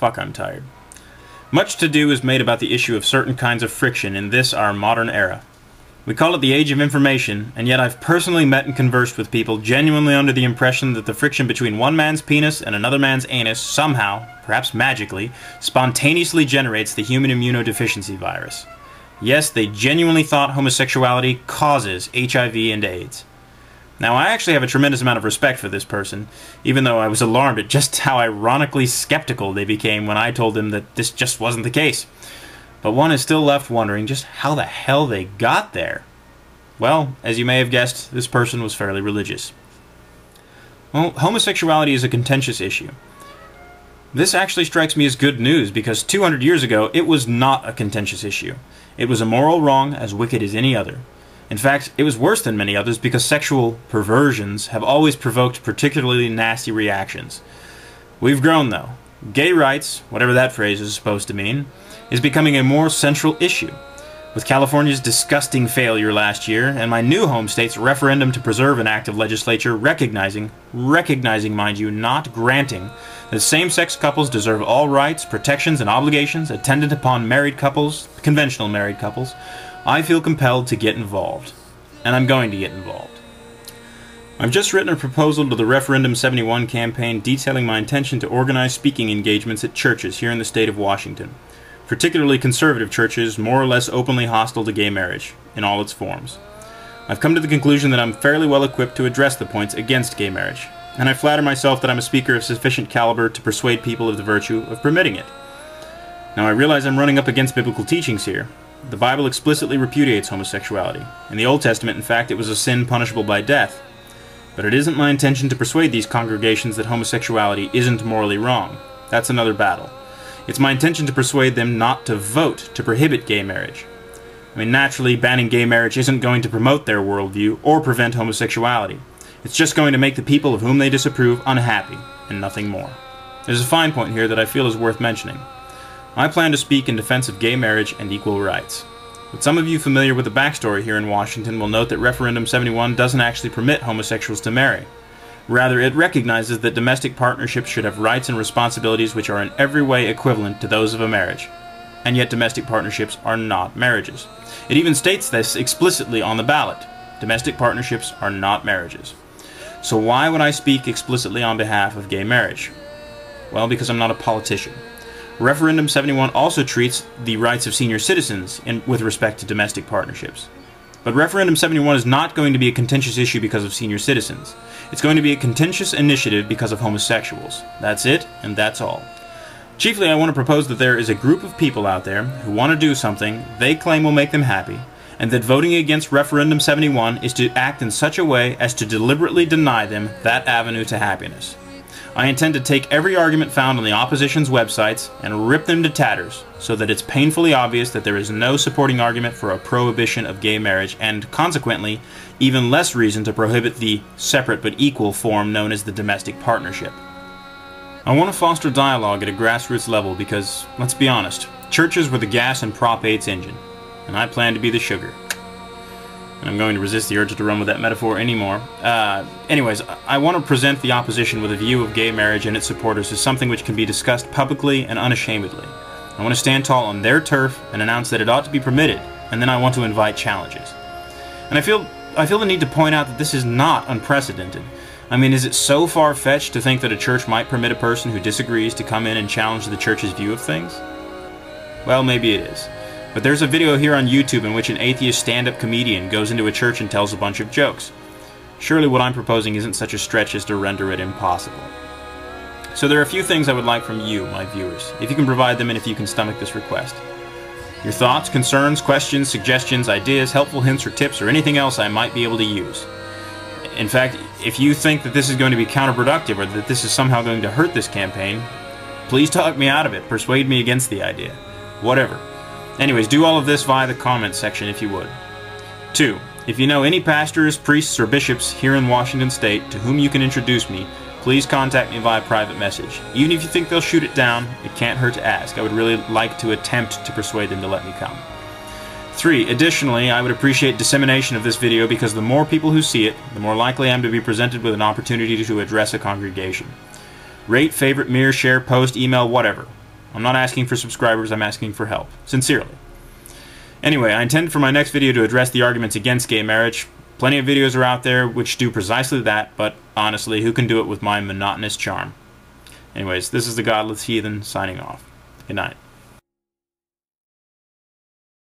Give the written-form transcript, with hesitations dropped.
fuck, I'm tired. Much to-do is made about the issue of certain kinds of friction in this, our modern era. We call it the age of information, and yet I've personally met and conversed with people genuinely under the impression that the friction between one man's penis and another man's anus somehow, perhaps magically, spontaneously generates the human immunodeficiency virus. Yes, they genuinely thought homosexuality causes HIV and AIDS. Now, I actually have a tremendous amount of respect for this person, even though I was alarmed at just how ironically skeptical they became when I told them that this just wasn't the case. But one is still left wondering just how the hell they got there. Well, as you may have guessed, this person was fairly religious. Well, homosexuality is a contentious issue. This actually strikes me as good news because 200 years ago it was not a contentious issue. It was a moral wrong as wicked as any other. In fact, it was worse than many others because sexual perversions have always provoked particularly nasty reactions. We've grown though. Gay rights, whatever that phrase is supposed to mean, is becoming a more central issue. With California's disgusting failure last year, and my new home state's referendum to preserve an act of legislature recognizing, mind you, not granting, that same-sex couples deserve all rights, protections, and obligations attendant upon married couples, conventional married couples, I feel compelled to get involved. And I'm going to get involved. I've just written a proposal to the Referendum 71 campaign detailing my intention to organize speaking engagements at churches here in the state of Washington. Particularly conservative churches more or less openly hostile to gay marriage, in all its forms. I've come to the conclusion that I'm fairly well equipped to address the points against gay marriage, and I flatter myself that I'm a speaker of sufficient caliber to persuade people of the virtue of permitting it. Now I realize I'm running up against biblical teachings here. The Bible explicitly repudiates homosexuality. In the Old Testament, in fact, it was a sin punishable by death. But it isn't my intention to persuade these congregations that homosexuality isn't morally wrong. That's another battle. It's my intention to persuade them not to vote to prohibit gay marriage. I mean, naturally, banning gay marriage isn't going to promote their worldview or prevent homosexuality. It's just going to make the people of whom they disapprove unhappy, and nothing more. There's a fine point here that I feel is worth mentioning. I plan to speak in defense of gay marriage and equal rights. But some of you familiar with the backstory here in Washington will note that Referendum 71 doesn't actually permit homosexuals to marry. Rather, it recognizes that domestic partnerships should have rights and responsibilities which are in every way equivalent to those of a marriage. And yet domestic partnerships are not marriages. It even states this explicitly on the ballot. Domestic partnerships are not marriages. So why would I speak explicitly on behalf of gay marriage? Well, because I'm not a politician. Referendum 71 also treats the rights of senior citizens with respect to domestic partnerships. But Referendum 71 is not going to be a contentious issue because of senior citizens. It's going to be a contentious initiative because of homosexuals. That's it, and that's all. Chiefly, I want to propose that there is a group of people out there who want to do something they claim will make them happy, and that voting against Referendum 71 is to act in such a way as to deliberately deny them that avenue to happiness. I intend to take every argument found on the opposition's websites and rip them to tatters, so that it's painfully obvious that there is no supporting argument for a prohibition of gay marriage, and, consequently, even less reason to prohibit the separate but equal form known as the domestic partnership. I want to foster dialogue at a grassroots level because, let's be honest, churches were the gas in Prop 8's engine, and I plan to be the sugar. And I'm going to resist the urge to run with that metaphor anymore. Anyways, I want to present the opposition with a view of gay marriage and its supporters as something which can be discussed publicly and unashamedly. I want to stand tall on their turf and announce that it ought to be permitted, and then I want to invite challenges. And I feel the need to point out that this is not unprecedented. I mean, is it so far-fetched to think that a church might permit a person who disagrees to come in and challenge the church's view of things? Well, maybe it is. But there's a video here on YouTube in which an atheist stand-up comedian goes into a church and tells a bunch of jokes. Surely what I'm proposing isn't such a stretch as to render it impossible. So there are a few things I would like from you, my viewers, if you can provide them and if you can stomach this request. Your thoughts, concerns, questions, suggestions, ideas, helpful hints or tips, or anything else I might be able to use. In fact, if you think that this is going to be counterproductive or that this is somehow going to hurt this campaign, please talk me out of it, persuade me against the idea. Whatever. Anyways, do all of this via the comments section if you would. 2. If you know any pastors, priests, or bishops here in Washington State to whom you can introduce me, please contact me via private message. Even if you think they'll shoot it down, it can't hurt to ask. I would really like to attempt to persuade them to let me come. 3. Additionally, I would appreciate dissemination of this video because the more people who see it, the more likely I am to be presented with an opportunity to address a congregation. Rate, favorite, mirror, share, post, email, whatever. I'm not asking for subscribers, I'm asking for help. Sincerely. Anyway, I intend for my next video to address the arguments against gay marriage. Plenty of videos are out there which do precisely that, but honestly, who can do it with my monotonous charm? Anyways, this is the Godless Heathen signing off. Good night.